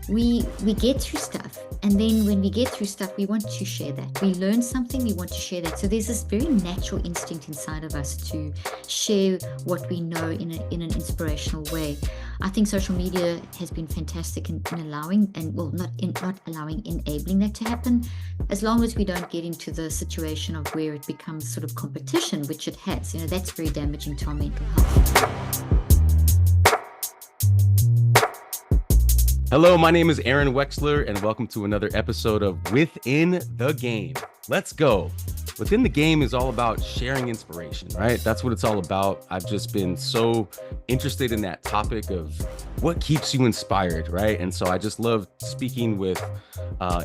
we get through stuff, and then when we get through stuff, we want to share that. We learn something, we want to share that. So there's this very natural instinct inside of us to share what we know in an inspirational way. I think social media has been fantastic in allowing, and well, not allowing, enabling that to happen, as long as we don't get into the situation of where it becomes sort of competition, which it has. That's very damaging to our mental health. Hello, my name is Aaron Wexler, and welcome to another episode of Within the Game. Let's go. Within the Game is all about sharing inspiration, right? That's what it's all about. I've just been so interested in that topic of what keeps you inspired, right? And so I just love speaking with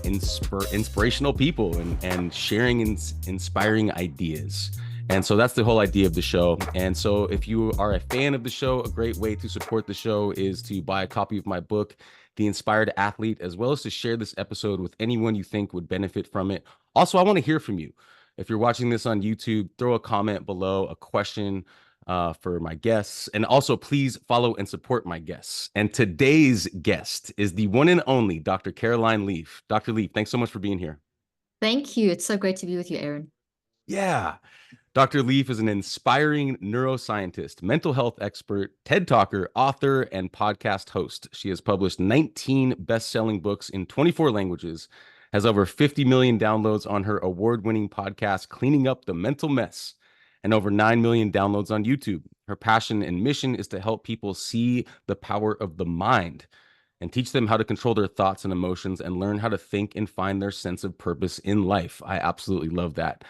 inspirational people and sharing inspiring ideas. And so that's the whole idea of the show. And so if you are a fan of the show, a great way to support the show is to buy a copy of my book, The Inspired Athlete, as well as to share this episode with anyone you think would benefit from it. Also, I want to hear from you. If you're watching this on YouTube, throw a comment below, a question for my guests. And also, please follow and support my guests. And today's guest is the one and only Dr. Caroline Leaf. Dr. Leaf, thanks so much for being here. Thank you. It's so great to be with you, Aaron. Yeah. Dr. Leaf is an inspiring neuroscientist, mental health expert, TED Talker, author, and podcast host. She has published 19 best-selling books in 24 languages, has over 50 million downloads on her award-winning podcast, Cleaning Up the Mental Mess, and over 9 million downloads on YouTube. Her passion and mission is to help people see the power of the mind and teach them how to control their thoughts and emotions and learn how to think and find their sense of purpose in life. I absolutely love that.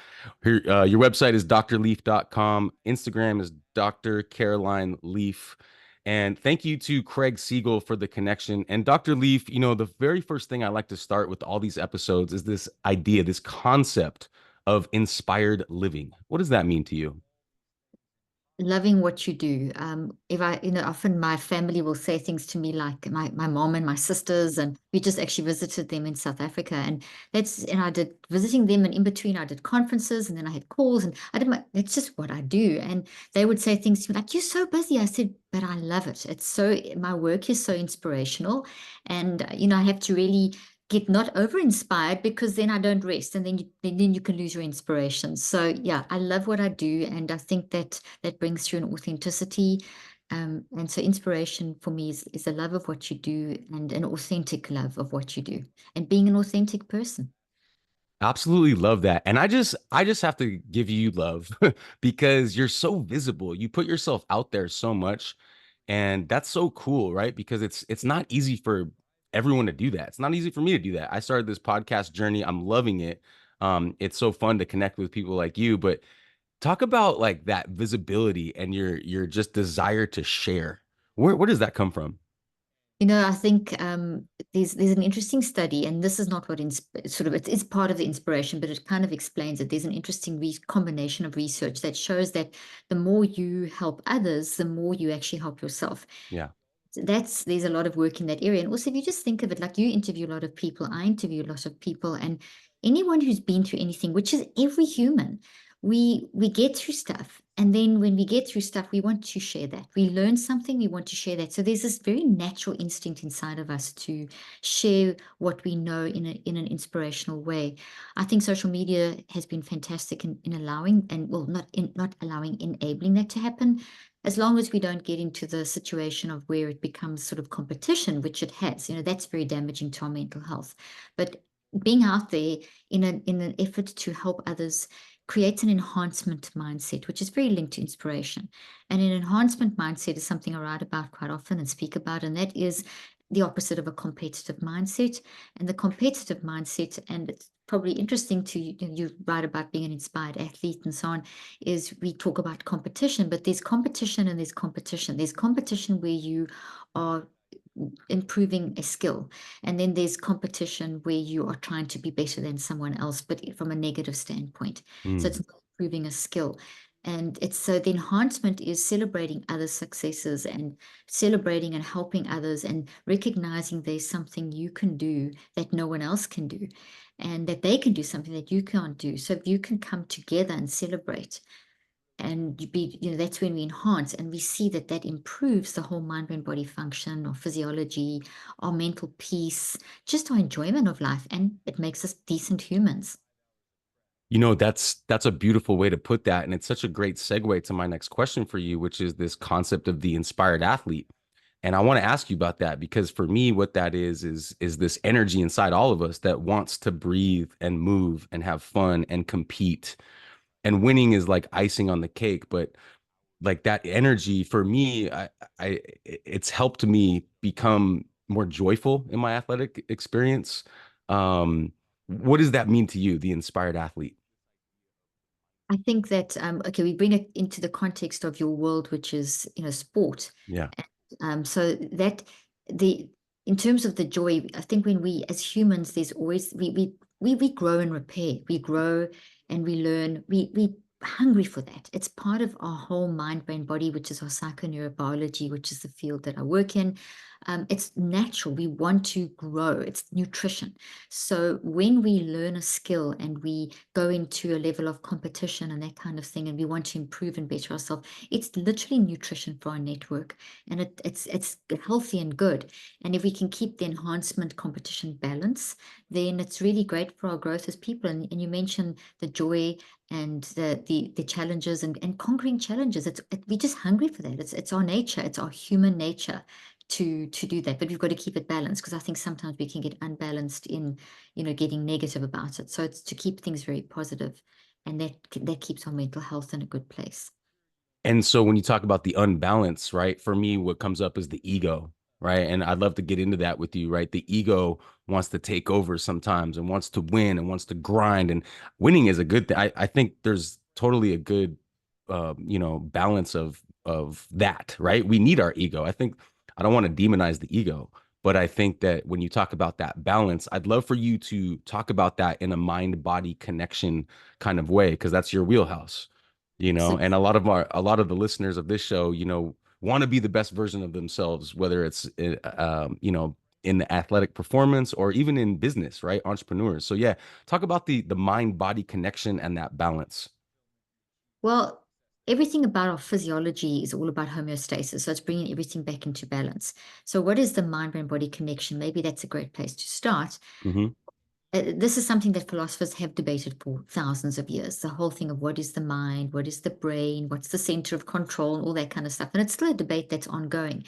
Your website is drleaf.com. Instagram is Dr. Caroline Leaf. And thank you to Craig Siegel for the connection. And Dr. Leaf, the very first thing I like to start with all these episodes is this idea, this concept of inspired living. What does that mean to you? Loving what you do. If I, often my family will say things to me like my mom and my sisters, and we just actually visited them in South Africa, and I did visiting them, and in between I did conferences, and then I had calls, and that's just what I do. And they would say things to me like, "You're so busy." I said, "But I love it. My work is so inspirational, and I have to really get not over-inspired, because then I don't rest, and then you can lose your inspiration." So yeah, I love what I do, and I think that brings through an authenticity. And so inspiration for me is a love of what you do, and an authentic love of what you do, and being an authentic person. Absolutely love that. And I just have to give you love because you're so visible. You put yourself out there so much, and that's so cool, right? Because it's not easy for everyone to do that. It's not easy for me to do that. I started this podcast journey. I'm loving it. It's so fun to connect with people like you, but talk about like that visibility and your just desire to share. Where does that come from? I think there's an interesting study, and this is not what it's part of the inspiration, but it kind of explains it. There's an interesting combination of research that shows that the more you help others, the more you actually help yourself. Yeah. There's a lot of work in that area. And also, if you just think of it, like, you interview a lot of people, I interview a lot of people, and anyone who's been through anything, which is every human, we get through stuff, and then when we get through stuff, we want to share that. We learn something, we want to share that. So there's this very natural instinct inside of us to share what we know in an inspirational way. I think social media has been fantastic in allowing, and well, not allowing, enabling that to happen, as long as we don't get into the situation of where it becomes sort of competition, which it has. That's very damaging to our mental health. But being out there in an effort to help others creates an enhancement mindset, which is very linked to inspiration. And an enhancement mindset is something I write about quite often and speak about, and that is the opposite of a competitive mindset. And the competitive mindset, and it's probably interesting to you write about being an inspired athlete and so on, is we talk about competition, but there's competition and there's competition. There's competition where you are improving a skill, and then there's competition where you are trying to be better than someone else, but from a negative standpoint. So it's not improving a skill. And so the enhancement is celebrating other successes, and celebrating and helping others, and recognizing there's something you can do that no one else can do, and that they can do something that you can't do. So if you can come together and celebrate, and that's when we enhance, and we see that that improves the whole mind, brain, body function, or physiology, our mental peace, just our enjoyment of life, and it makes us decent humans. That's a beautiful way to put that. And it's such a great segue to my next question for you, which is this concept of the inspired athlete. And I want to ask you about that because for me, what that is this energy inside all of us that wants to breathe and move and have fun and compete. And winning is like icing on the cake, but like that energy for me, it's helped me become more joyful in my athletic experience. What does that mean to you, the inspired athlete? I think that okay, we bring it into the context of your world, which is sport. Yeah. So that the in terms of the joy, I think when we as humans, there's always we grow and repair. We grow and we learn. We hungry for that. It's part of our whole mind, brain, body, which is our psychoneurobiology, which is the field that I work in. It's natural. We want to grow. It's nutrition. So when we learn a skill and we go into a level of competition and that kind of thing, and we want to improve and better ourselves, it's literally nutrition for our network, and it's healthy and good. And if we can keep the enhancement competition balance, then it's really great for our growth as people. And you mentioned the joy and the challenges and conquering challenges. We're just hungry for that. It's our nature. It's our human nature to do that, but we've got to keep it balanced, because I think sometimes we can get unbalanced in getting negative about it. So it's to keep things very positive, and that keeps our mental health in a good place. And so when you talk about the unbalance, right, for me, what comes up is the ego, right? And I'd love to get into that with you, right? The ego wants to take over sometimes and wants to win and wants to grind. And winning is a good thing. I think there's totally a good, balance of that, right? We need our ego. I think I don't want to demonize the ego, but I think that when you talk about that balance, I'd love for you to talk about that in a mind-body connection kind of way, because that's your wheelhouse, So, and a lot of the listeners of this show, want to be the best version of themselves, whether it's in the athletic performance or even in business, right? Entrepreneurs. So yeah, talk about the mind body connection and that balance. well, everything about our physiology is all about homeostasis. So it's bringing everything back into balance. So what is the mind brain body connection? Maybe that's a great place to start. Hmm. This is something that philosophers have debated for thousands of years. The whole thing of what is the mind, what is the brain, what's the center of control, and all that kind of stuff. And it's still a debate that's ongoing.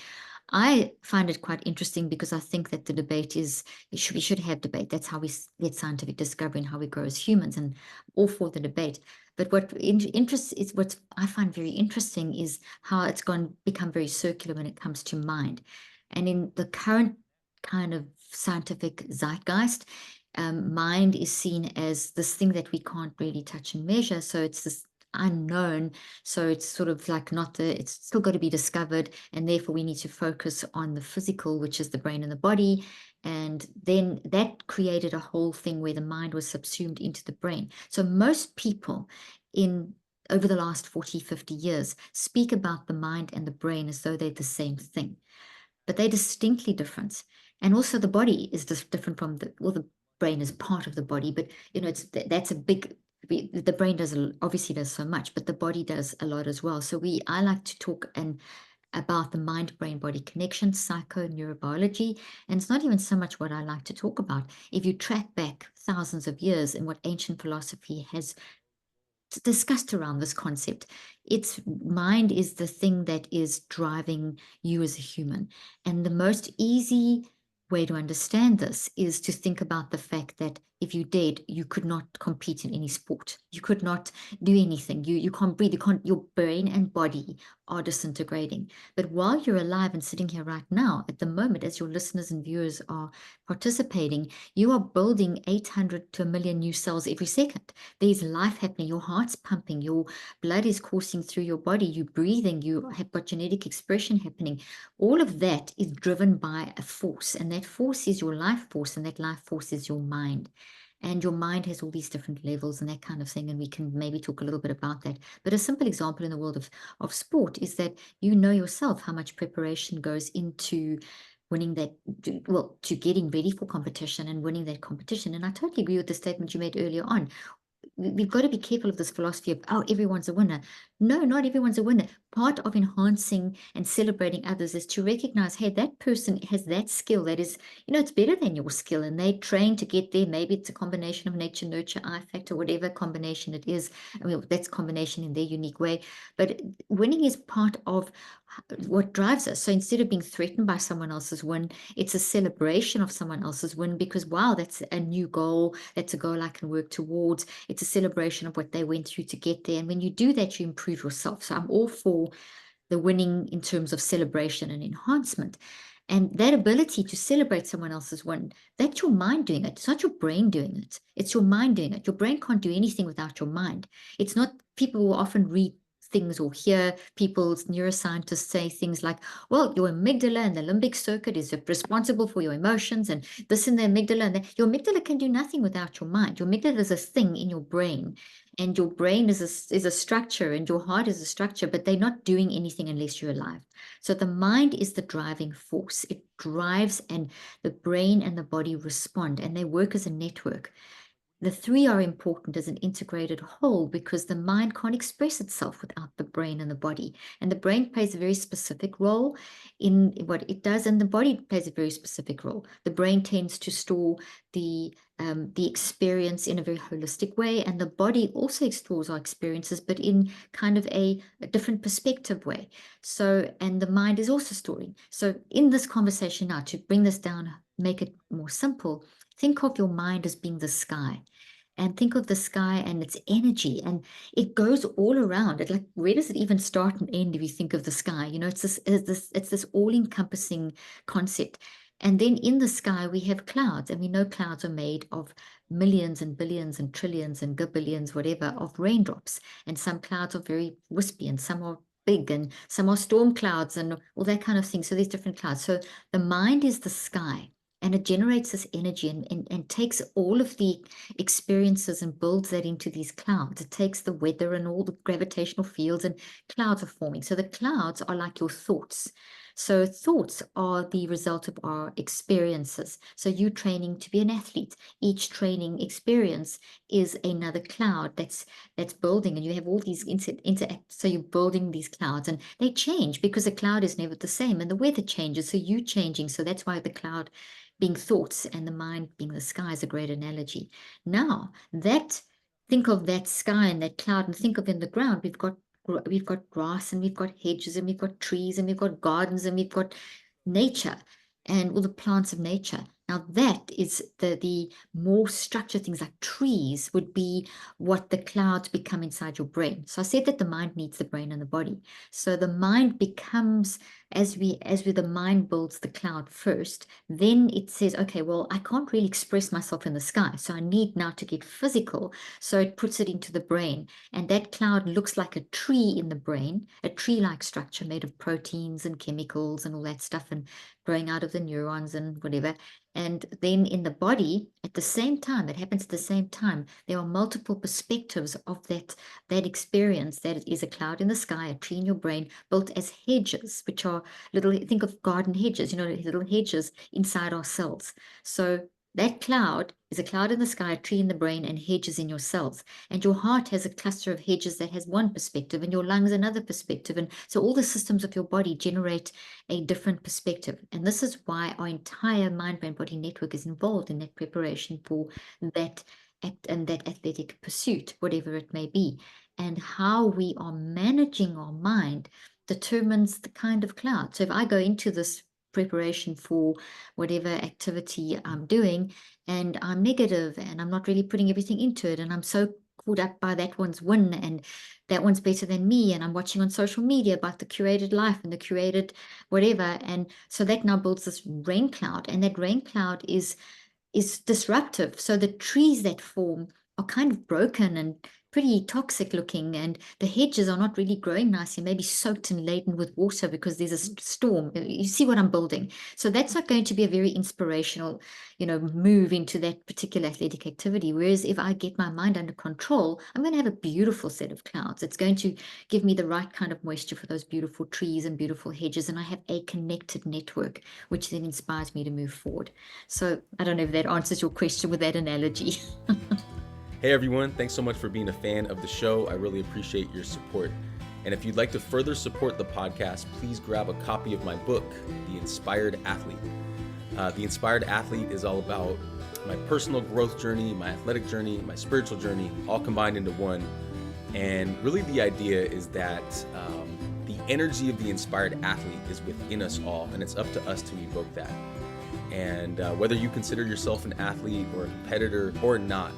I find it quite interesting because I think that the debate we should have debate. That's how we get scientific discovery and how we grow as humans, and all for the debate. But what I find very interesting is how it's become very circular when it comes to mind. And in the current kind of scientific zeitgeist, mind is seen as this thing that we can't really touch and measure. So it's this unknown. So it's sort of like it's still got to be discovered. And therefore, we need to focus on the physical, which is the brain and the body. And then that created a whole thing where the mind was subsumed into the brain. So most people in over the last 40, 50 years speak about the mind and the brain as though they're the same thing, but they're distinctly different. And also the body is just different from the brain is part of the body, but that's a big, the brain obviously does so much, but the body does a lot as well. So I like to talk about the mind brain body connection, psychoneurobiology. And it's not even so much what I like to talk about. If you track back thousands of years and what ancient philosophy has discussed around this concept, its mind is the thing that is driving you as a human. And the most easy way to understand this is to think about the fact that if you did, you could not compete in any sport. You could not do anything. You can't breathe. Your brain and body are disintegrating. But while you're alive and sitting here right now, at the moment, as your listeners and viewers are participating, you are building 800 to a million new cells every second. There's life happening. Your heart's pumping. Your blood is coursing through your body. You're breathing. You have got genetic expression happening. All of that is driven by a force, and that force is your life force, and that life force is your mind. And your mind has all these different levels and that kind of thing. And we can maybe talk a little bit about that. But a simple example in the world of sport is that you know yourself how much preparation goes into winning that, to getting ready for competition and winning that competition. And I totally agree with the statement you made earlier on. we've got to be careful of this philosophy of, oh, everyone's a winner. No, not everyone's a winner. Part of enhancing and celebrating others is to recognize, hey, that person has that skill that is, it's better than your skill, and they train to get there. Maybe it's a combination of nature, nurture, I factor, whatever combination it is. I mean, that's combination in their unique way. But winning is part of what drives us. So instead of being threatened by someone else's win, it's a celebration of someone else's win, because wow, that's a new goal. That's a goal I can work towards. It's a celebration of what they went through to get there. And when you do that, you improve yourself. So I'm all for the winning in terms of celebration and enhancement. And that ability to celebrate someone else's win, that's your mind doing it. It's not your brain doing it. It's your mind doing it. Your brain can't do anything without your mind. It's not, people will often read things or hear people's neuroscientists say things like, well, your amygdala and the limbic circuit is responsible for your emotions, and this and the amygdala. And your amygdala can do nothing without your mind. Your amygdala is a thing in your brain, and your brain is a structure, and your heart is a structure, but they're not doing anything unless you're alive. So the mind is the driving force. It drives, and the brain and the body respond, and they work as a network. The three are important as an integrated whole, because the mind can't express itself without the brain and the body. And the brain plays a very specific role in what it does, and the body plays a very specific role. The brain tends to store the experience in a very holistic way, and the body also stores our experiences, but in kind of a different perspective way. So, and the mind is also storing. So in this conversation now, to bring this down, make it more simple, think of your mind as being the sky, and think of the sky and its energy, and it goes all around it. Like, where does it even start and end if you think of the sky? It's this all-encompassing concept. And then in the sky we have clouds, and we know clouds are made of millions and billions and trillions and gabillions, whatever, of raindrops. And some clouds are very wispy, and some are big, and some are storm clouds, and all that kind of thing. So there's different clouds. So the mind is the sky, and it generates this energy, and takes all of the experiences and builds that into these clouds. It takes the weather and all the gravitational fields, and clouds are forming. So the clouds are like your thoughts. So thoughts are the result of our experiences. So you training to be an athlete, each training experience is another cloud that's building, and you have all these interact. So you're building these clouds, and they change because the cloud is never the same, and the weather changes, so you changing. So that's why the cloud being thoughts and the mind being the sky is a great analogy. Now think of that sky and that cloud, and think of in the ground, we've got grass, and we've got hedges, and we've got trees, and we've got gardens, and we've got nature and all the plants of nature. Now that is the more structured things, like trees would be what the clouds become inside your brain. So I said that the mind needs the brain and the body. So the mind becomes, as the mind builds the cloud first, then it says, okay, well, I can't really express myself in the sky, so I need now to get physical. So it puts it into the brain, and that cloud looks like a tree in the brain, a tree-like structure made of proteins and chemicals and all that stuff, and growing out of the neurons and whatever. And then in the body, at the same time, it happens at the same time, there are multiple perspectives of that experience, that it is a cloud in the sky, a tree in your brain, built as hedges, which are little, think of garden hedges, little hedges inside our cells. So that cloud is a cloud in the sky, a tree in the brain, and hedges in your cells. And your heart has a cluster of hedges that has one perspective, and your lungs another perspective. And so all the systems of your body generate a different perspective. And this is why our entire mind, brain, body network is involved in that preparation for that act and that athletic pursuit, whatever it may be. And how we are managing our mind determines the kind of cloud. So if I go into this preparation for whatever activity I'm doing, and I'm negative, and I'm not really putting everything into it, and I'm so caught up by that one's win, and that one's better than me, and I'm watching on social media about the curated life and the curated whatever, and so that now builds this rain cloud, and that rain cloud is disruptive. So the trees that form are kind of broken and pretty toxic looking, and the hedges are not really growing nicely, maybe soaked and laden with water because there's a storm. You see what I'm building? So that's not going to be a very inspirational, move into that particular athletic activity. Whereas if I get my mind under control, I'm going to have a beautiful set of clouds. It's going to give me the right kind of moisture for those beautiful trees and beautiful hedges, and I have a connected network, which then inspires me to move forward. So I don't know if that answers your question with that analogy. Hey everyone, thanks so much for being a fan of the show. I really appreciate your support. And if you'd like to further support the podcast, please grab a copy of my book, The Inspired Athlete. The Inspired Athlete is all about my personal growth journey, my athletic journey, my spiritual journey, all combined into one. And really the idea is that the energy of the inspired athlete is within us all, and it's up to us to evoke that. And whether you consider yourself an athlete or a competitor or not,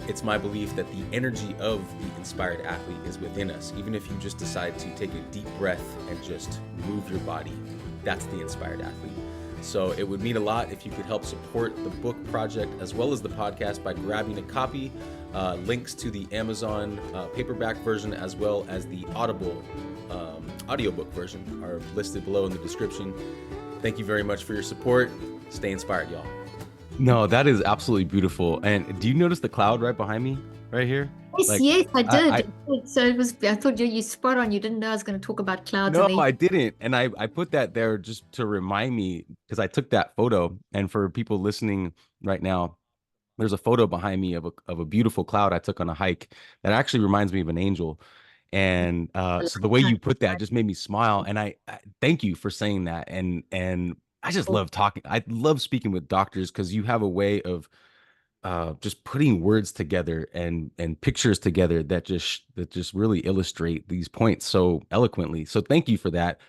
it's my belief that the energy of the inspired athlete is within us. Even if you just decide to take a deep breath and just move your body, that's the inspired athlete. So it would mean a lot if you could help support the book project as well as the podcast by grabbing a copy. Links to the Amazon paperback version as well as the Audible audiobook version are listed below in the description. Thank you very much for your support. Stay inspired, y'all. No, that is absolutely beautiful. And do you notice the cloud right behind me right here? Yes, I did. So it was, I thought you spot on. You didn't know I was going to talk about clouds. No, I didn't. And I put that there just to remind me, because I took that photo. And for people listening right now, there's a photo behind me of a beautiful cloud I took on a hike that actually reminds me of an angel. And so the way you put that just made me smile. And I thank you for saying that. And I just love talking. I love speaking with doctors because you have a way of just putting words together and pictures together that just really illustrate these points so eloquently. So thank you for that.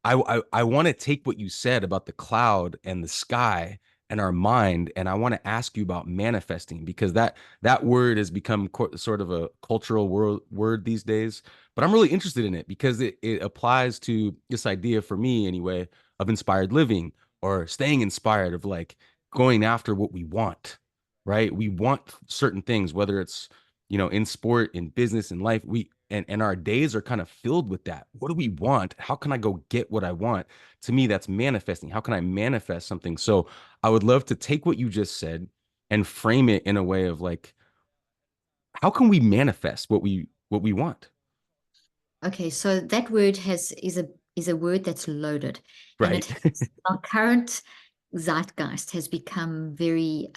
I want to take what you said about the cloud and the sky and our mind, and I want to ask you about manifesting, because that word has become sort of a cultural word these days. But I'm really interested in it because it applies to this idea, for me anyway, of inspired living or staying inspired, of like going after what we want, right? We want certain things, whether it's, in sport, in business, in life, and our days are kind of filled with that. What do we want? How can I go get what I want? To me, that's manifesting. How can I manifest something? So I would love to take what you just said and frame it in a way of like, how can we manifest what we want? Okay, so that word is a word that's loaded, and Right. our current zeitgeist has become very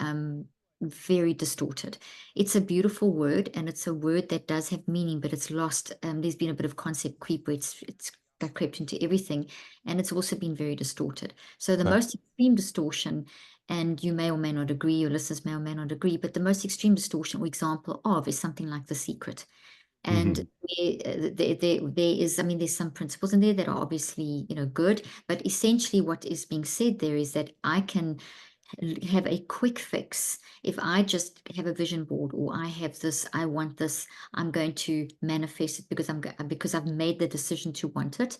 distorted. It's a beautiful word, and it's a word that does have meaning, but it's lost. There's been a bit of concept creep where it's got crept into everything, and it's also been very distorted. So the most extreme distortion, and you may or may not agree, your listeners may or may not agree, but the most extreme distortion or example of is something like The Secret. And there is, I mean, there's some principles in there that are obviously, good, but essentially what is being said there is that I can have a quick fix. If I just have a vision board, or I have this, I want this, I'm going to manifest it because I've made the decision to want it.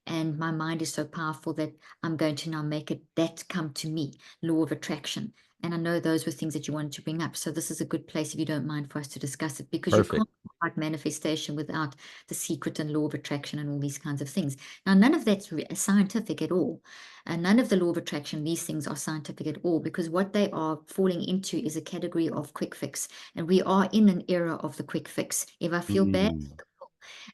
And my mind is so powerful that I'm going to now make that come to me, law of attraction. And I know those were things that you wanted to bring up. So this is a good place, if you don't mind, for us to discuss it, because you can't talk about manifestation without The Secret and law of attraction and all these kinds of things. Now, none of that's scientific at all. And none of the law of attraction, these things are scientific at all, because what they are falling into is a category of quick fix. And we are in an era of the quick fix. If I feel bad,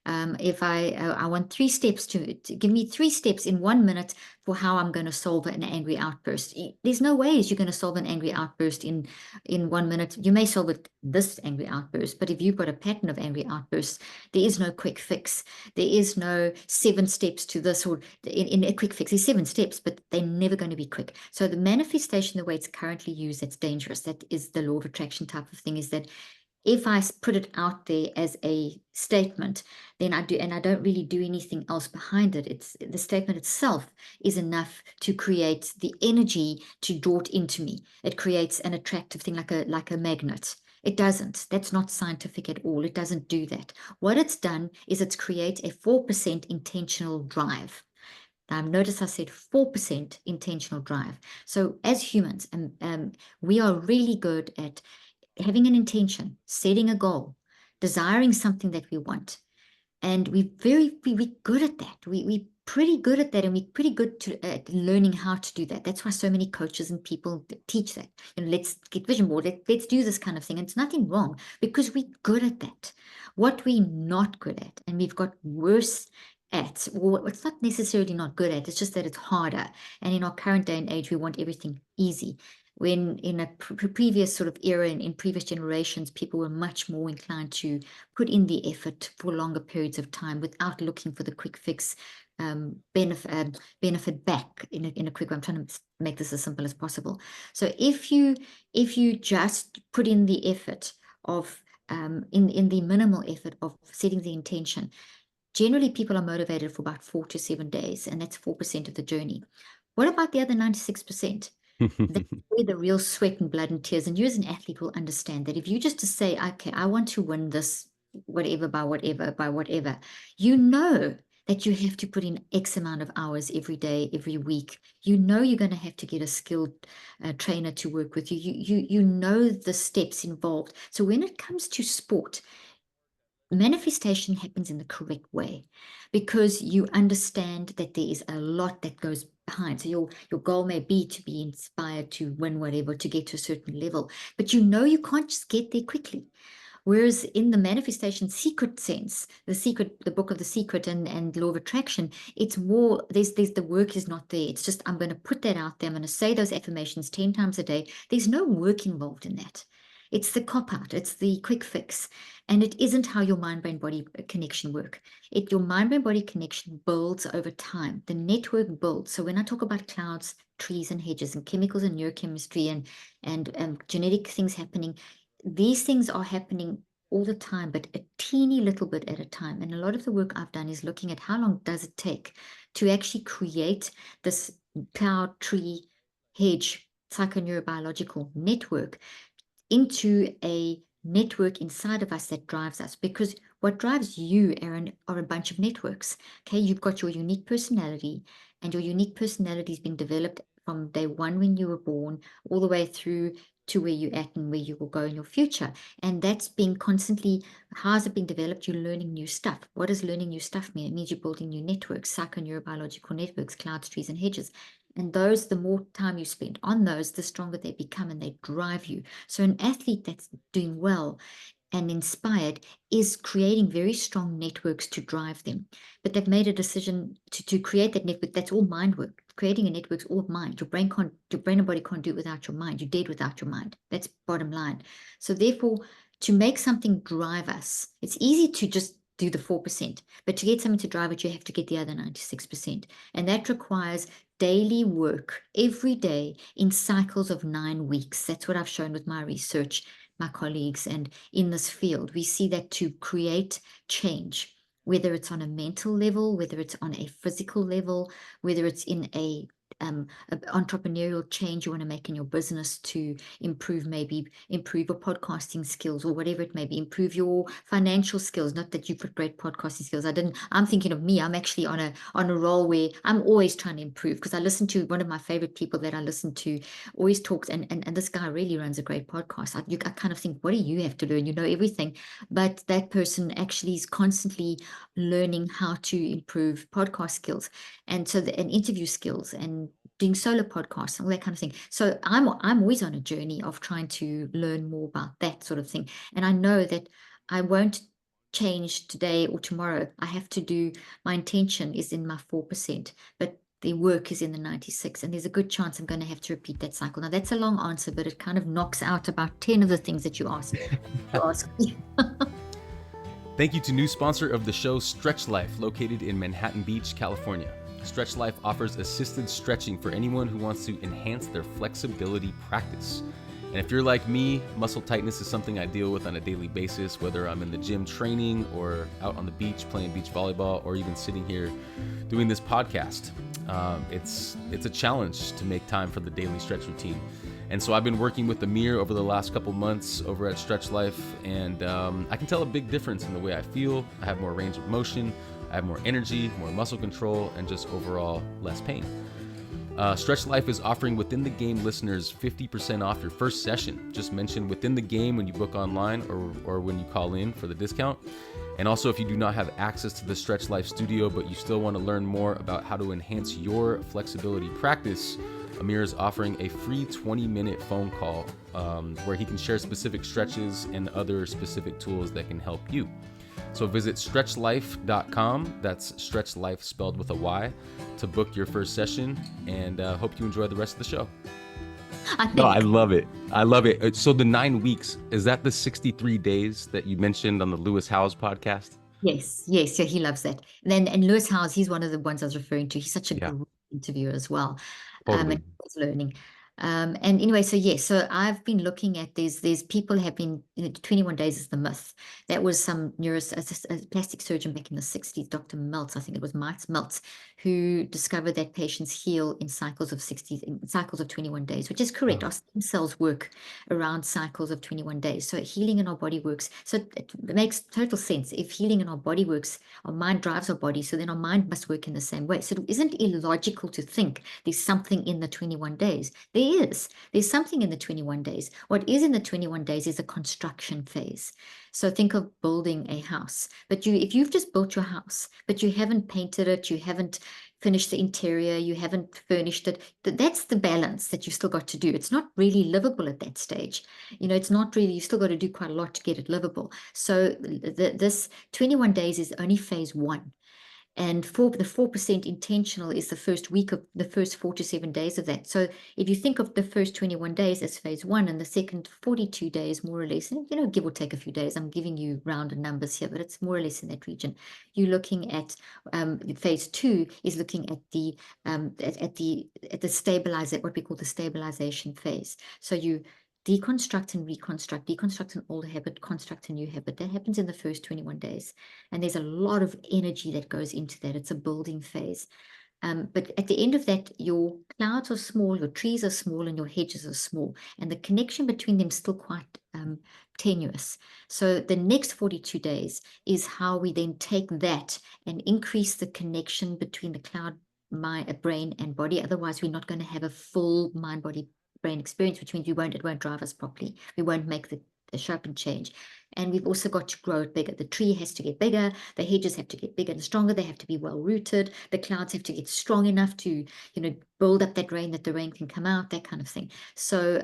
if I want 3 steps to give me 3 steps in 1 minute for how I'm going to solve an angry outburst. There's no ways you're going to solve an angry outburst in 1 minute. You may solve it, this angry outburst, but if you've got a pattern of angry outbursts, there is no quick fix. There is no 7 steps to this, or in a quick fix. There's 7 steps, but they're never going to be quick. So the manifestation, the way it's currently used, that's dangerous. That is the law of attraction type of thing, is that if I put it out there as a statement, then I do, and I don't really do anything else behind it. It's the statement itself is enough to create the energy to draw it into me. It creates an attractive thing, like a magnet. It doesn't. That's not scientific at all. It doesn't do that. What it's done is it's create a 4% intentional drive. Now, notice I said 4% intentional drive. So as humans, we are really good at having an intention, setting a goal, desiring something that we want. And we're good at that. We're pretty good at that, and we're pretty good at learning how to do that. That's why so many coaches and people teach that. Let's get vision board. Let's do this kind of thing. And it's nothing wrong, because we're good at that. What we're not good at, and we've got worse at, or it's not necessarily not good at, it's just that it's harder. And in our current day and age, we want everything easy. When in a previous sort of era, in previous generations, people were much more inclined to put in the effort for longer periods of time without looking for the quick fix, benefit back in a quick way. I'm trying to make this as simple as possible. So if you just put in the effort of in the minimal effort of setting the intention, generally people are motivated for about 4 to 7 days, and that's 4% of the journey. What about the other 96%? That's where the real sweat and blood and tears, and you as an athlete will understand that if you just to say, okay, I want to win this, whatever, by whatever, you know that you have to put in X amount of hours every day, every week. You know you're going to have to get a skilled trainer to work with you. You know the steps involved. So when it comes to sport, manifestation happens in the correct way because you understand that there is a lot that goes behind. So your goal may be to be inspired to win whatever, to get to a certain level, but you know you can't just get there quickly. Whereas in the manifestation secret sense, the book of the secret and law of attraction, it's more, there's the work is not there. It's just, I'm going to put that out there. I'm going to say those affirmations 10 times a day. There's no work involved in that. It's the cop out, it's the quick fix. And it isn't how your mind brain body connection work. Your mind brain body connection builds over time. The network builds. So when I talk about clouds, trees and hedges and chemicals and neurochemistry and genetic things happening, these things are happening all the time, but a teeny little bit at a time. And a lot of the work I've done is looking at how long does it take to actually create this cloud, tree, hedge, psychoneurobiological network into a network inside of us that drives us. Because what drives you, Aaron, are a bunch of networks. Okay, you've got your unique personality, and your unique personality has been developed from day one when you were born all the way through to where you're at and where you will go in your future. And that's being constantly, how has it been developed? You're learning new stuff. What does learning new stuff mean? It means you're building new networks, psychoneurobiological networks, clouds, trees, and hedges. And those, the more time you spend on those, the stronger they become and they drive you. So an athlete that's doing well and inspired is creating very strong networks to drive them. But they've made a decision to create that network. That's all mind work. Creating a network's all mind. Your brain and body can't do it without your mind. You're dead without your mind. That's bottom line. So therefore, to make something drive us, it's easy to just do the 4%, but to get something to drive it, you have to get the other 96%. And that requires daily work every day in cycles of 9 weeks. That's what I've shown with my research, my colleagues, and in this field. We see that to create change, whether it's on a mental level, whether it's on a physical level, whether it's in a entrepreneurial change you want to make in your business to improve your podcasting skills or whatever it may be, improve your financial skills. Not that you've got great podcasting skills. I'm thinking of me. I'm actually on a roll where I'm always trying to improve, because I listen to one of my favorite people that I listen to always talks, and this guy really runs a great podcast. I kind of think, what do you have to learn? You know everything. But that person actually is constantly learning how to improve podcast skills and interview skills and doing solo podcasts and all that kind of thing. So I'm always on a journey of trying to learn more about that sort of thing. And I know that I won't change today or tomorrow. I have to do, my intention is in my 4%, but the work is in the 96, and there's a good chance I'm going to have to repeat that cycle. Now that's a long answer, but it kind of knocks out about 10 of the things that you asked. Thank you to new sponsor of the show, Stretch Life, located in Manhattan Beach, California. Stretch Life offers assisted stretching for anyone who wants to enhance their flexibility practice. And if you're like me, muscle tightness is something I deal with on a daily basis, whether I'm in the gym training or out on the beach playing beach volleyball, or even sitting here doing this podcast. It's a challenge to make time for the daily stretch routine. And so I've been working with Amir over the last couple months over at Stretch Life, and I can tell a big difference in the way I feel. I have more range of motion, I have more energy, more muscle control, and just overall less pain. Stretch Life is offering Within the Game listeners 50% off your first session. Just mention Within the Game when you book online or when you call in for the discount. And also, if you do not have access to the Stretch Life studio, but you still want to learn more about how to enhance your flexibility practice, Amir is offering a free 20-minute phone call where he can share specific stretches and other specific tools that can help you. So visit stretchlife.com. That's stretchlife spelled with a Y to book your first session, and hope you enjoy the rest of the show. No, I love it. I love it. So the 9 weeks, is that the 63 days that you mentioned on the Lewis Howes podcast? Yes, yes, yeah, he loves that. And Lewis Howes, he's one of the ones I was referring to. He's such a Yeah, great interviewer as well, totally. and he's learning. And anyway, so yes, so I've been looking at there's people have been 21 days is the myth. That was some a plastic surgeon back in the 60s, Dr. Meltz, I think it was Mike Meltz, who discovered that patients heal in cycles of 21 days, which is correct. Oh, Our stem cells work around cycles of 21 days. So healing in our body works. So it makes total sense. If healing in our body works, our mind drives our body. So then our mind must work in the same way. So it isn't illogical to think there's something in the 21 days. There is. There's something in the 21 days. What is in the 21 days is a construction phase. So think of building a house. But if you've just built your house, but you haven't painted it, you haven't finished the interior, you haven't furnished it, that's the balance that you've still got to do. It's not really livable at that stage. It's not really, you've still got to do quite a lot to get it livable. So this 21 days is only phase one. And for the 4% intentional is the first week of the first 4 to 7 days of that. So if you think of the first 21 days as phase one and the second 42 days, more or less, and give or take a few days, I'm giving you rounded numbers here, but it's more or less in that region. You're looking at phase two is looking at the stabilizer, what we call the stabilization phase. So you deconstruct and deconstruct an old habit, construct a new habit. That happens in the first 21 days. And there's a lot of energy that goes into that. It's a building phase. But at the end of that, your clouds are small, your trees are small, and your hedges are small. And the connection between them is still quite tenuous. So the next 42 days is how we then take that and increase the connection between the cloud, brain and body. Otherwise, we're not going to have a full mind, body, brain experience, which means it won't drive us properly. We won't make the sharp and change. And we've also got to grow it bigger. The tree has to get bigger. The hedges have to get bigger and stronger. They have to be well rooted. The clouds have to get strong enough to, build up that rain, that the rain can come out, that kind of thing. So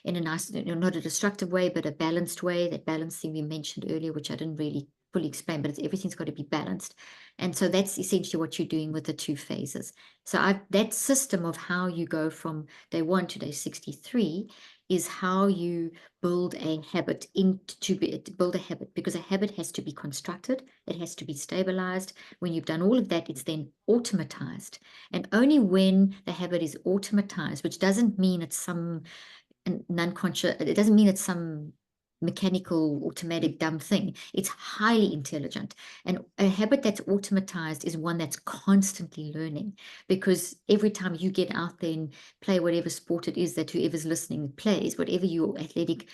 in a nice, not a destructive way, but a balanced way, that balancing we mentioned earlier, which I didn't really fully explain, but everything's got to be balanced. And so that's essentially what you're doing with the two phases. So that system of how you go from day 1 to day 63 is how you build a habit build a habit, because a habit has to be constructed, it has to be stabilized. When you've done all of that, it's then automatized. And only when the habit is automatized, which doesn't mean it's some non-conscious, it doesn't mean it's some mechanical, automatic, dumb thing. It's highly intelligent. And a habit that's automatized is one that's constantly learning, because every time you get out there and play whatever sport it is that whoever's listening plays, whatever your athletic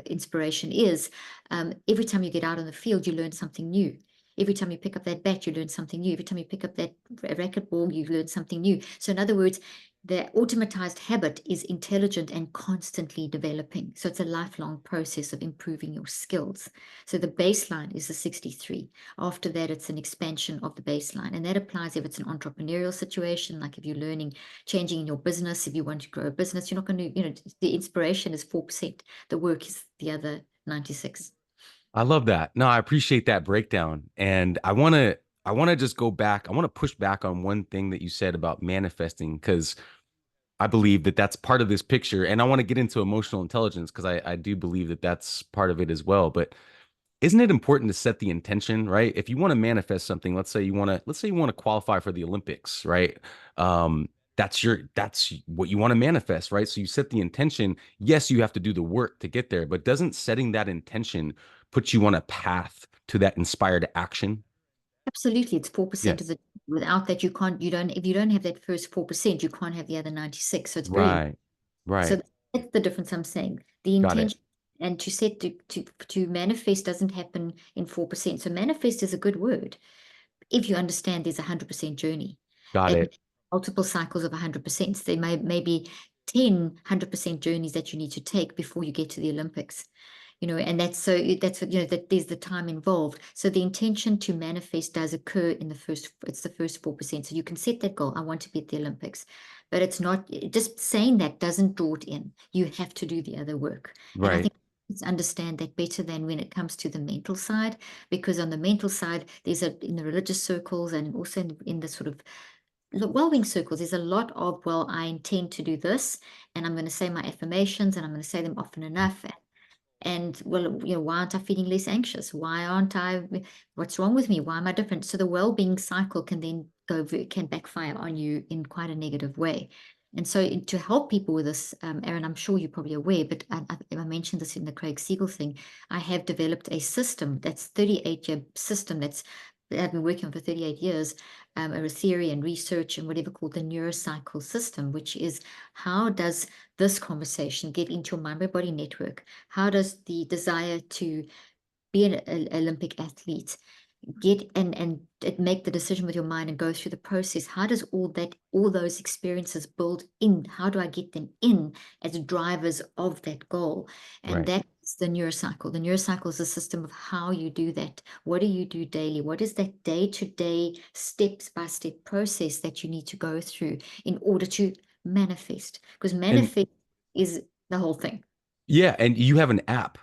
inspiration is, every time you get out on the field, you learn something new. Every time you pick up that bat, you learn something new. Every time you pick up that racquetball, you learn something new. So in other words, the automatized habit is intelligent and constantly developing. So it's a lifelong process of improving your skills. So the baseline is the 63. After that, it's an expansion of the baseline. And that applies if it's an entrepreneurial situation, like if you're learning, changing in your business, if you want to grow a business, you're not going to, the inspiration is 4%. The work is the other 96. I love that. No, I appreciate that breakdown. And I want to just go back. I want to push back on one thing that you said about manifesting, because I believe that that's part of this picture. And I want to get into emotional intelligence because I do believe that that's part of it as well. But isn't it important to set the intention, right? If you want to manifest something, let's say you want to qualify for the Olympics, right? That's what you want to manifest, right? So you set the intention. Yes, you have to do the work to get there, but doesn't setting that intention put you on a path to that inspired action? Absolutely, it's 4% of Yes. the, without that, if you don't have that first 4%, you can't have the other 96. So it's very important. Right. Right. So that's the difference I'm saying. The Got it. intention and to manifest doesn't happen in 4%. So manifest is a good word if you understand there's a 100% journey Got and it. multiple cycles of 100%. So there may be 10 100% journeys that you need to take before you get to the Olympics. And that there's the time involved. So the intention to manifest does occur in it's the first 4%. So you can set that goal. I want to be at the Olympics, but it's not just saying that doesn't draw it in. You have to do the other work. And I Right. think understand that better than when it comes to the mental side, because on the mental side, there's in the religious circles and also in the sort of well-being circles, there's a lot of, well, I intend to do this, and I'm going to say my affirmations, and I'm going to say them often enough. And well, why aren't I feeling less anxious? Why aren't I, what's wrong with me? Why am I different? So the well-being cycle can then can backfire on you in quite a negative way. And so to help people with this, Aaron, I'm sure you're probably aware, but I mentioned this in the Craig Siegel thing. I have developed a system that's 38-year system that I've been working on for 38 years, a theory and research and whatever called the Neuro Cycle system, which is how does this conversation get into your mind-body network? How does the desire to be an Olympic athlete get and make the decision with your mind and go through the process? How does all those experiences build in? How do I get them in as drivers of that goal? And Right. that's the neurocycle. The neurocycle is a system of how you do that. What do you do daily? What is that day-to-day, steps-by-step process that you need to go through in order to manifest? Because And manifest is the whole thing. yeah, and you have an app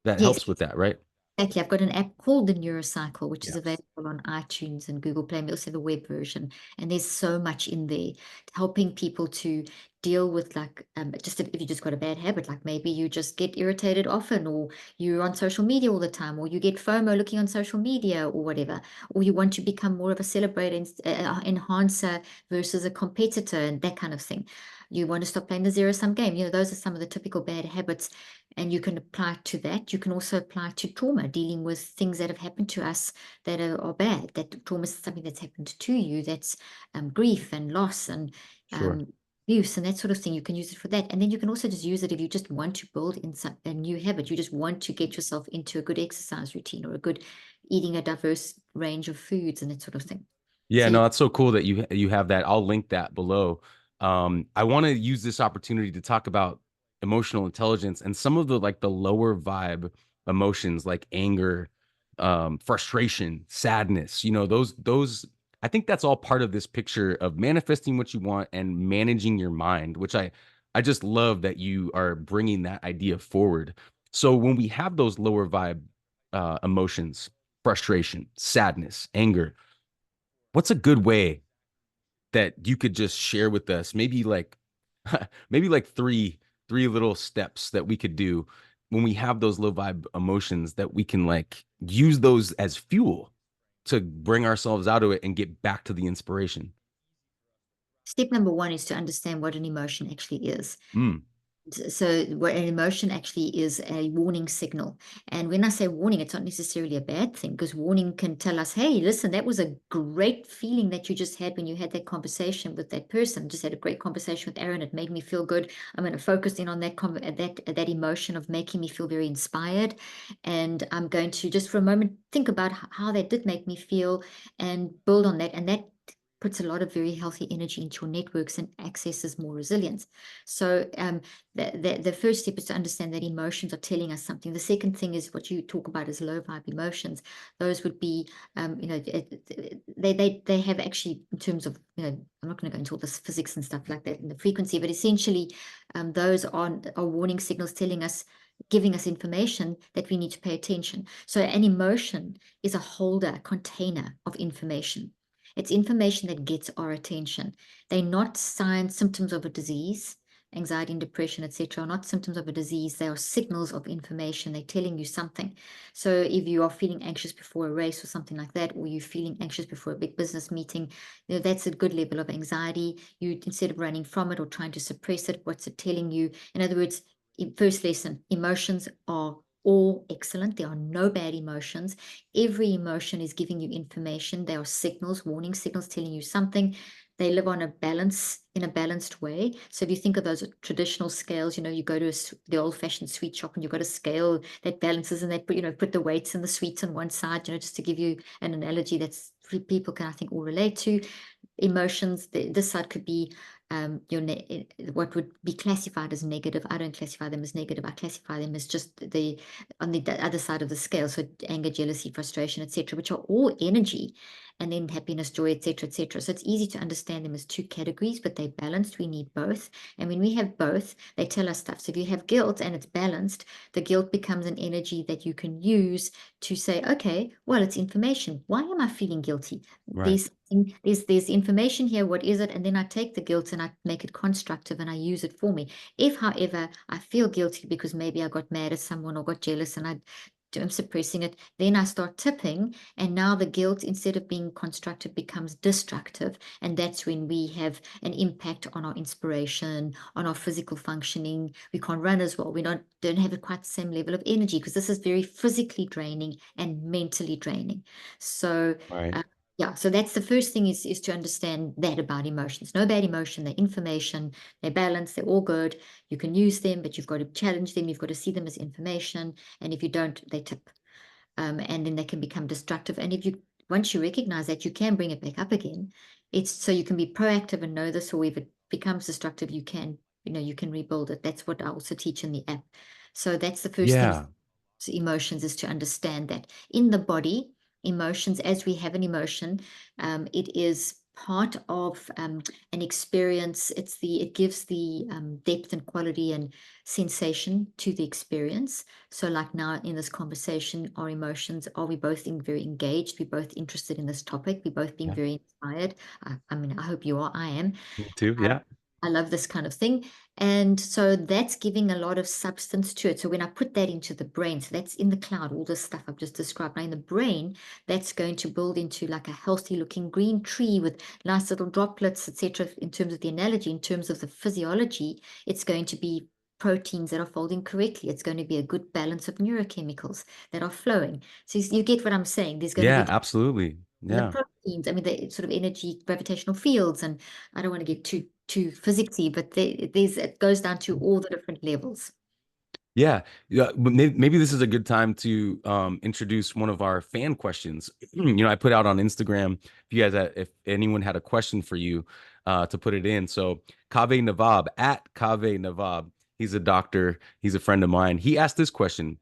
that Yes. helps with that, right? Exactly. I've got an app called the Neurocycle, which is Yes. available on iTunes and Google Play. We also have a web version, and there's so much in there helping people to deal with like just if you just got a bad habit, like maybe you just get irritated often, or you're on social media all the time, or you get FOMO looking on social media, or whatever, or you want to become more of a celebrator, enhancer versus a competitor, and that kind of thing. You want to stop playing the zero-sum game. Those are some of the typical bad habits, and you can apply to that. You can also apply to trauma, dealing with things that have happened to us that are bad. That trauma is something that's happened to you, that's grief and loss and Sure. abuse and that sort of thing. You can use it for that. And then you can also just use it if you just want to build in a new habit. You just want to get yourself into a good exercise routine or a good eating a diverse range of foods and that sort of thing. Yeah, So no, that's so cool that you have that. I'll link that below. I want to use this opportunity to talk about emotional intelligence and some of the like the lower vibe emotions like anger, frustration, sadness. Those I think that's all part of this picture of manifesting what you want and managing your mind, which I just love that you are bringing that idea forward. So when we have those lower vibe emotions, frustration, sadness, anger, what's a good way that you could just share with us? Maybe like maybe like three little steps that we could do when we have those low vibe emotions that we can like use those as fuel to bring ourselves out of it and get back to the inspiration. step number one is to understand what an emotion actually is. Mm, So what an emotion actually is a warning signal. And when I say warning, it's not necessarily a bad thing, because warning can tell us, hey, listen, that was a great feeling that you just had when you had that conversation with that person. Just had a great conversation with Aaron. It made me feel good. I'm going to focus in on that emotion of making me feel very inspired. And I'm going to just for a moment think about how that did make me feel and build on that. And that puts a lot of very healthy energy into your networks and accesses more resilience. So the first step is to understand that emotions are telling us something. The second thing is what you talk about as low vibe emotions. Those would be, they have actually in terms of, I'm not going to go into all this physics and stuff like that and the frequency, but essentially those are warning signals telling us, giving us information that we need to pay attention. So an emotion is a holder, container of information. It's information that gets our attention. They're not signs, symptoms of a disease. Anxiety and depression, etc., are not symptoms of a disease. They are signals of information. They're telling you something. So if you are feeling anxious before a race or something like that, or you're feeling anxious before a big business meeting, that's a good level of anxiety. You, instead of running from it or trying to suppress it, what's it telling you? In other words, first lesson, emotions are all excellent. There are no bad emotions. Every emotion is giving you information. They are signals, warning signals telling you something. They live on a balance, in a balanced way. So if you think of those traditional scales, you go to the old-fashioned sweet shop and you've got a scale that balances, and they put the weights and the sweets on one side, just to give you an analogy that's people can, I think, all relate to. Emotions, this side could be what would be classified as negative. I don't classify them as negative. I classify them as just on the other side of the scale. So anger, jealousy, frustration, etc., which are all energy. and then happiness, joy, etc., etc. So it's easy to understand them as two categories, but they're balanced. We need both. And when we have both, they tell us stuff. So if you have guilt and it's balanced, the guilt becomes an energy that you can use to say, okay, well, it's information. Why am I feeling guilty? Right. There's information here. What is it? And then I take the guilt and I make it constructive and I use it for me. If, however, I feel guilty because maybe I got mad at someone or got jealous and I'm suppressing it, then I start tipping, and now the guilt, instead of being constructive, becomes destructive. And that's when we have an impact on our inspiration, on our physical functioning. We can't run as well. We don't have quite the same level of energy because this is very physically draining and mentally draining. So Right. yeah, so that's the first thing is to understand that about emotions. No bad emotion, they're information, they're balanced, they're all good. You can use them, but you've got to challenge them, you've got to see them as information. And if you don't, they tip. And then they can become destructive. And if you once you recognize that, you can bring it back up again. It's so you can be proactive and know this, or if it becomes destructive, you can rebuild it. That's what I also teach in the app. So that's the first thing. Yeah. Emotions is to understand that in the body, emotions, as we have an emotion, it is part of an experience. It gives the depth and quality and sensation to the experience. So like now in this conversation, our emotions, are we both very engaged? We're both interested in this topic. We're both being Yeah. very inspired. I mean, I hope you are. I am. Me too. Um, Yeah. I love this kind of thing. And so that's giving a lot of substance to it. So when I put that into the brain, so that's in the cloud, all this stuff I've just described. Now in the brain, that's going to build into like a healthy looking green tree with nice little droplets, etc. In terms of the analogy, in terms of the physiology, it's going to be proteins that are folding correctly. It's going to be a good balance of neurochemicals that are flowing. So you get what I'm saying. There's going to Yeah, be absolutely. in the Yeah. proteins, I mean, the sort of energy, gravitational fields, and I don't want to get too physicsy, but it goes down to all the different levels. Yeah, yeah. But maybe this is a good time to introduce one of our fan questions. I put out on Instagram if anyone had a question for you, to put it in. So Kaveh Nawab at Kaveh Nawab, he's a doctor. He's a friend of mine. He asked this question: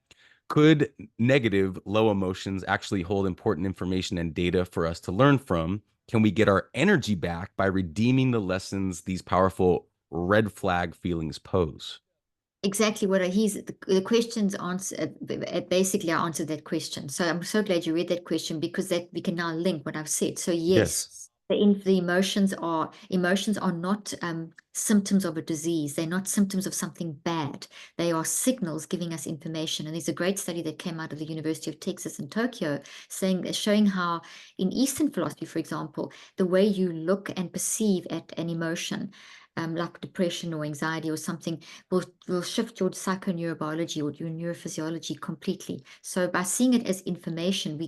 could negative, low emotions actually hold important information and data for us to learn from? Can we get our energy back by redeeming the lessons these powerful red flag feelings pose? Exactly what the questions answer. Basically, I answered that question. So I'm so glad you read that question because that we can now link what I've said. So yes, Yes. the emotions are not symptoms of a disease. They're not symptoms of something bad. They are signals giving us information. And there's a great study that came out of the University of Texas in Tokyo showing how in Eastern philosophy, for example, the way you look and perceive at an emotion, like depression or anxiety or something, will shift your psychoneurobiology or your neurophysiology completely. So by seeing it as information,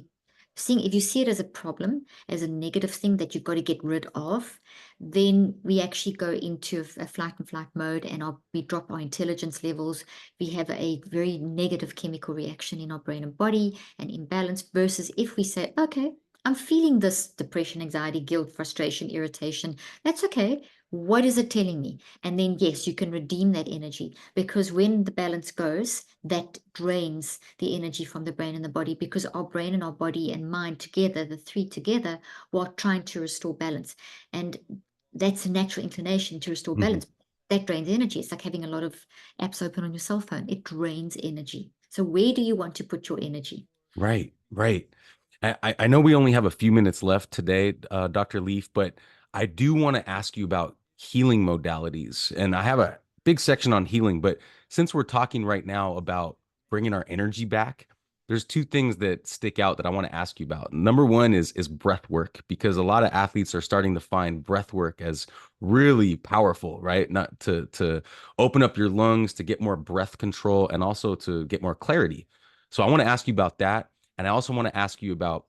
if you see it as a problem, as a negative thing that you've got to get rid of, then we actually go into a flight and flight mode, and we drop our intelligence levels. We have a very negative chemical reaction in our brain and body, and imbalance, versus if we say, okay, I'm feeling this depression, anxiety, guilt, frustration, irritation. That's okay. What is it telling me? And then, yes, you can redeem that energy, because when the balance goes, that drains the energy from the brain and the body, because our brain and our body and mind together, the three together, are trying to restore balance. And that's a natural inclination to restore Mhm. balance. That drains energy. It's like having a lot of apps open on your cell phone. It drains energy. So where do you want to put your energy? Right, right. I know we only have a few minutes left today, Dr. Leaf, but I do want to ask you about healing modalities. And I have a big section on healing, but since we're talking right now about bringing our energy back, there's two things that stick out that I want to ask you about. Number one is breath work, because a lot of athletes are starting to find breath work as really powerful, right? Not to open up your lungs, to get more breath control, and also to get more clarity. So I want to ask you about that. And I also want to ask you about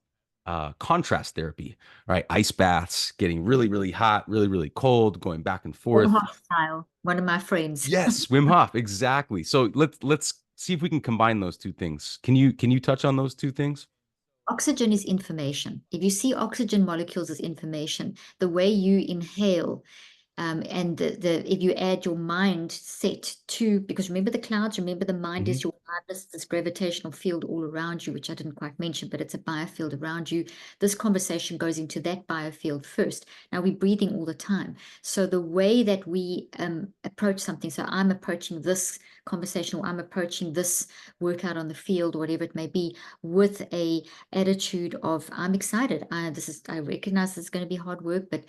contrast therapy, right? Ice baths, getting really, really hot, really, really cold, going back and forth. Hoff style, one of my friends. Yes, Wim Hof, exactly. So let's see if we can combine those two things. Can you touch on those two things? Oxygen is information. If you see oxygen molecules as information, the way you inhale And if you add your mind set to, because remember the clouds, remember the mind is your mindless, this gravitational field all around you, which I didn't quite mention, but it's a biofield around you. This conversation goes into that biofield first. Now we're breathing all the time. So the way that we approach something, so I'm approaching this conversation, or I'm approaching this workout on the field, or whatever it may be, with a attitude of, I'm excited. I recognize this is going to be hard work, but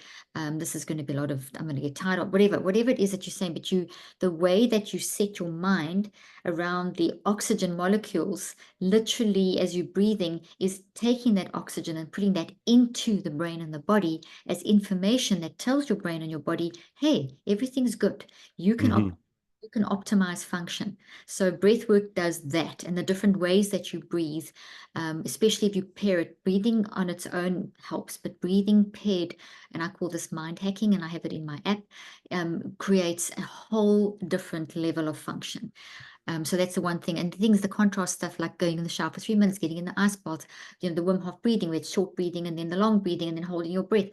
this is going to be a lot of, I'm going to get tired of whatever it is that you're saying. But the way that you set your mind around the oxygen molecules, literally as you're breathing, is taking that oxygen and putting that into the brain and the body as information that tells your brain and your body, hey, everything's good. You can you can optimize function. So breath work does that, and the different ways that you breathe, especially if you pair it, breathing on its own helps, but breathing paired, and I call this mind hacking, and I have it in my app, creates a whole different level of function. So that's the one thing. And the contrast stuff, like going in the shower for 3 minutes, getting in the ice bath, the Wim Hof breathing, where it's short breathing and then the long breathing and then holding your breath.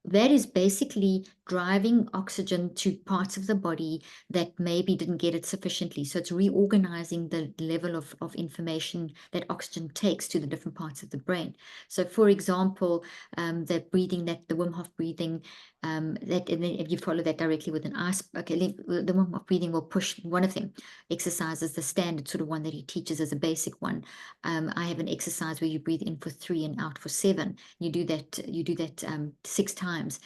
That is basically driving oxygen to parts of the body that maybe didn't get it sufficiently. So it's reorganizing the level of information that oxygen takes to the different parts of the brain. So for example, the breathing, that the Wim Hof breathing, and then if you follow that directly with an ice, okay, the Wim Hof breathing will push one of them. Exercises, the standard sort of one that he teaches as a basic one. I have an exercise where you breathe in for 3 and out for 7. You do that 6 times.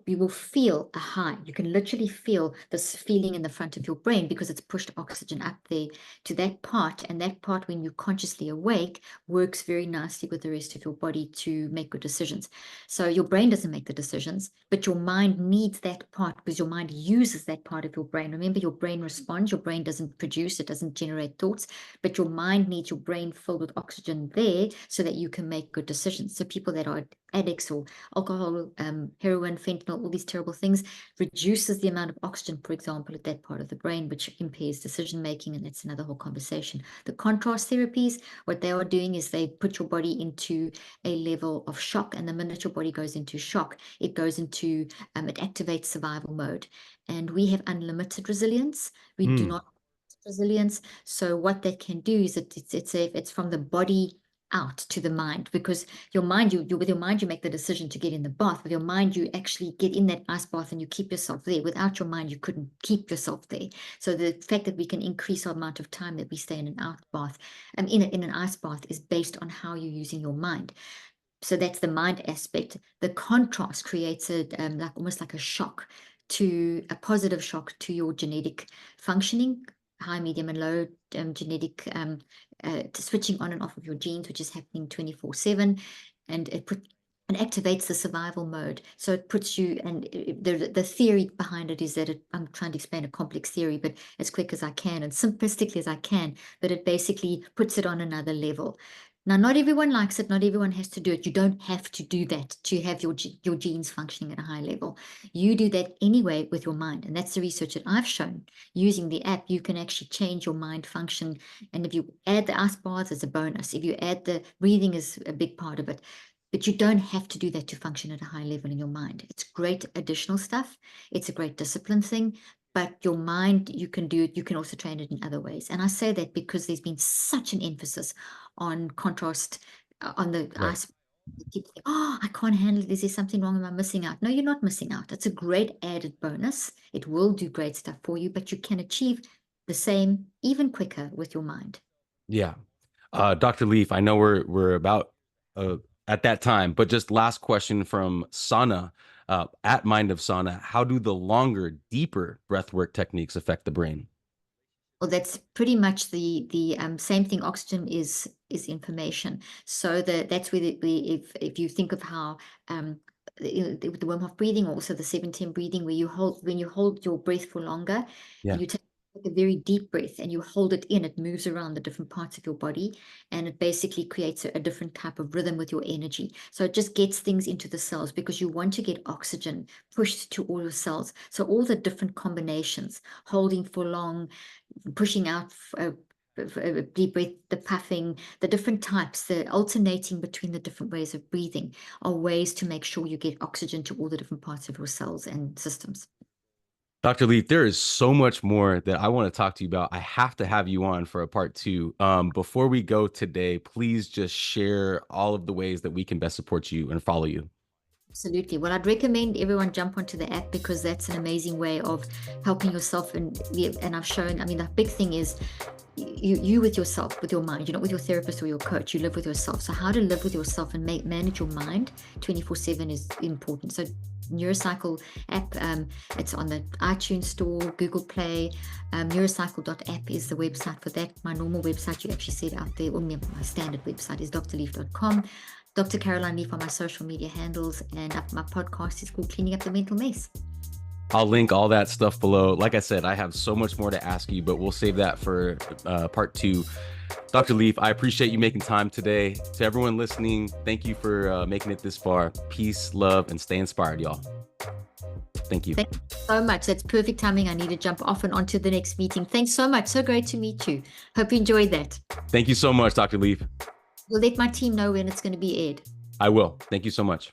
You will feel a high. You can literally feel this feeling in the front of your brain, because it's pushed oxygen up there to that part, and that part, when you're consciously awake, works very nicely with the rest of your body to make good decisions. So your brain doesn't make the decisions, but your mind needs that part, because your mind uses that part of your brain. Remember, your brain responds. Your brain doesn't produce, it doesn't generate thoughts, but your mind needs your brain filled with oxygen there so that you can make good decisions. So people that are addicts, or alcohol, heroin, fentanyl, all these terrible things, reduces the amount of oxygen, for example, at that part of the brain, which impairs decision making, and that's another whole conversation. The contrast therapies, what they are doing is they put your body into a level of shock, and the minute your body goes into shock, it goes into it activates survival mode, and we have unlimited resilience. We do not have resilience. So what that can do is it's from the body out to the mind, because your mind, with your mind you make the decision to get in the bath. With your mind you actually get in that ice bath and you keep yourself there. Without your mind you couldn't keep yourself there. So the fact that we can increase our amount of time that we stay in an out bath, in an ice bath, is based on how you're using your mind. So that's the mind aspect. The contrast creates almost like a positive shock to your genetic functioning, high, medium, and low genetic switching on and off of your genes, which is happening 24/7, and it activates the survival mode. So it puts you, and the theory behind it is that I'm trying to explain a complex theory, but as quick as I can and simplistically as I can, that it basically puts it on another level. Now, not everyone likes it. Not everyone has to do it. You don't have to do that to have your genes functioning at a high level. You do that anyway with your mind. And that's the research that I've shown. Using the app, you can actually change your mind function. And if you add the ice baths, it's a bonus. If you add the breathing, is a big part of it. But you don't have to do that to function at a high level in your mind. It's great additional stuff. It's a great discipline thing. But your mind, you can do it. You can also train it in other ways. And I say that because there's been such an emphasis on contrast, on the ice. People think, oh, I can't handle it. Is there something wrong? Am I missing out? No, you're not missing out. It's a great added bonus. It will do great stuff for you, but you can achieve the same even quicker with your mind. Yeah. Dr. Leaf, I know we're about at that time, but just last question from Sana, at Mind of Sana. How do the longer, deeper breathwork techniques affect the brain? Well, that's pretty much the same thing. Oxygen is information. So that's where if you think of how the Wim Hof breathing, also the 7-10 breathing, where when you hold your breath for longer, Yeah. and you take a very deep breath and you hold it in, it moves around the different parts of your body, and it basically creates a different type of rhythm with your energy. So it just gets things into the cells, because you want to get oxygen pushed to all your cells. So all the different combinations, holding for long, pushing out a deep breath, the puffing, the different types, the alternating between the different ways of breathing, are ways to make sure you get oxygen to all the different parts of your cells and systems. Dr. Leaf, there is so much more that I want to talk to you about. I have to have you on for a part two. Before we go today, please just share all of the ways that we can best support you and follow you. Absolutely. Well, I'd recommend everyone jump onto the app because that's an amazing way of helping yourself. And I've shown, I mean, the big thing is you with yourself, with your mind. You're not with your therapist or your coach. You live with yourself. So how to live with yourself and manage your mind 24/7 is important. So Neurocycle app, it's on the iTunes store, Google Play. Neurocycle.app is the website for that. My normal website, you actually see it out there, or my standard website is drleaf.com. Dr. Caroline Leaf on my social media handles, and my podcast is called Cleaning Up the Mental Mess. I'll link all that stuff below. Like I said, I have so much more to ask you, but we'll save that for part two. Dr. Leaf, I appreciate you making time today. To everyone listening, thank you for making it this far. Peace, love, and stay inspired, y'all. Thank you. Thank you so much. That's perfect timing. I need to jump off and on to the next meeting. Thanks so much. So great to meet you. Hope you enjoyed that. Thank you so much, Dr. Leaf. We'll let my team know when it's going to be aired. I will. Thank you so much.